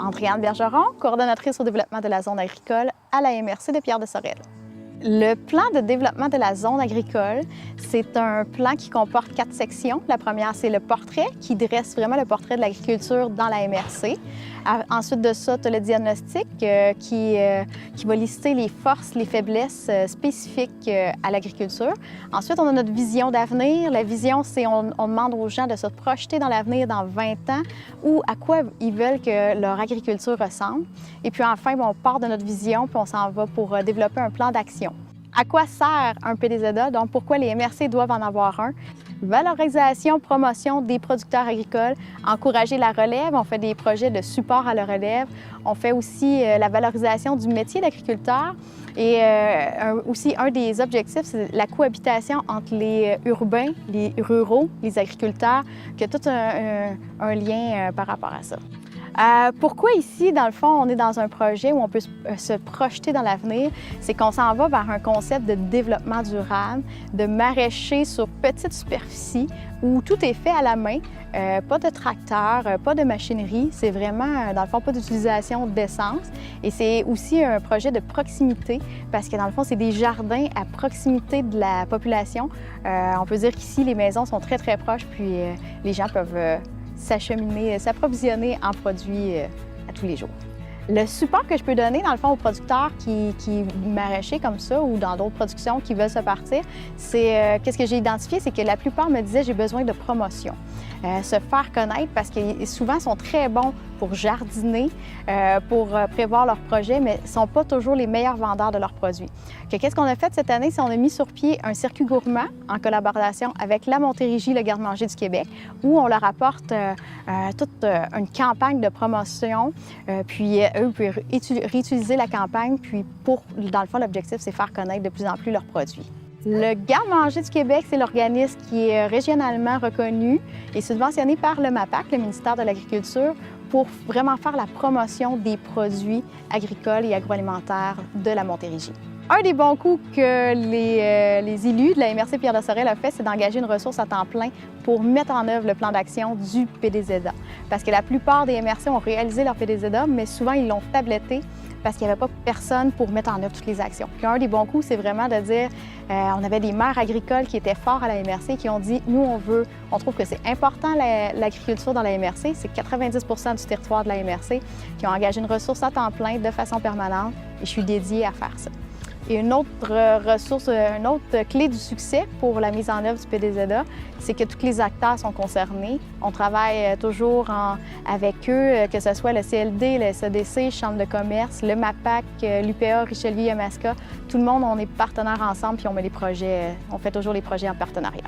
Andréane Bergeron, coordonnatrice au développement de la zone agricole à la MRC de Pierre-de-Sorel. Le plan de développement de la zone agricole, c'est un plan qui comporte 4 sections. La première, c'est le portrait, qui dresse vraiment le portrait de l'agriculture dans la MRC. Ensuite de ça, tu as le diagnostic qui va lister les forces, les faiblesses spécifiques à l'agriculture. Ensuite, on a notre vision d'avenir. La vision, c'est on demande aux gens de se projeter dans l'avenir dans 20 ans ou à quoi ils veulent que leur agriculture ressemble. Et puis enfin, on part de notre vision puis on s'en va pour développer un plan d'action. À quoi sert un PDZA? Donc, pourquoi les MRC doivent en avoir un? Valorisation, promotion des producteurs agricoles, encourager la relève. On fait des projets de support à la relève. On fait aussi la valorisation du métier d'agriculteur. Et aussi, un des objectifs, c'est la cohabitation entre les urbains, les ruraux, les agriculteurs, qui a tout un lien par rapport à ça. Pourquoi ici, dans le fond, on est dans un projet où on peut se projeter dans l'avenir? C'est qu'on s'en va vers un concept de développement durable, de maraîcher sur petite superficie où tout est fait à la main, pas de tracteur, pas de machinerie. C'est vraiment, dans le fond, pas d'utilisation d'essence. Et c'est aussi un projet de proximité parce que, dans le fond, c'est des jardins à proximité de la population. On peut dire qu'ici, les maisons sont très, très proches, puis les gens peuvent s'acheminer, s'approvisionner en produits à tous les jours. Le support que je peux donner, dans le fond, aux producteurs qui maraîchaient comme ça ou dans d'autres productions qui veulent se partir, c'est qu'est-ce que j'ai identifié, c'est que la plupart me disaient j'ai besoin de promotion. Se faire connaître parce que souvent, ils sont très bons pour jardiner, pour prévoir leurs projets, mais ne sont pas toujours les meilleurs vendeurs de leurs produits. Qu'est-ce qu'on a fait cette année? C'est qu'on a mis sur pied un circuit gourmand en collaboration avec la Montérégie, le Garde-manger du Québec, où on leur apporte toute une campagne de promotion, puis eux peuvent réutiliser la campagne, puis dans le fond, l'objectif, c'est faire connaître de plus en plus leurs produits. Le Garde-manger du Québec, c'est l'organisme qui est régionalement reconnu et subventionné par le MAPAC, le ministère de l'Agriculture, pour vraiment faire la promotion des produits agricoles et agroalimentaires de la Montérégie. Un des bons coups que les élus de la MRC Pierre-de-Sorel a fait, c'est d'engager une ressource à temps plein pour mettre en œuvre le plan d'action du PDZA. Parce que la plupart des MRC ont réalisé leur PDZA, mais souvent ils l'ont tabletté parce qu'il n'y avait pas personne pour mettre en œuvre toutes les actions. Puis un des bons coups, c'est vraiment de dire, on avait des maires agricoles qui étaient forts à la MRC qui ont dit, nous on trouve que c'est important l'agriculture dans la MRC, c'est 90% du territoire de la MRC qui ont engagé une ressource à temps plein de façon permanente et je suis dédiée à faire ça. Et une autre ressource, une autre clé du succès pour la mise en œuvre du PDZA, c'est que tous les acteurs sont concernés. On travaille toujours avec eux, que ce soit le CLD, le SEDC, Chambre de commerce, le MAPAC, l'UPA, Richelieu, Yamaska. Tout le monde, on est partenaires ensemble puis on met les projets, on fait toujours les projets en partenariat.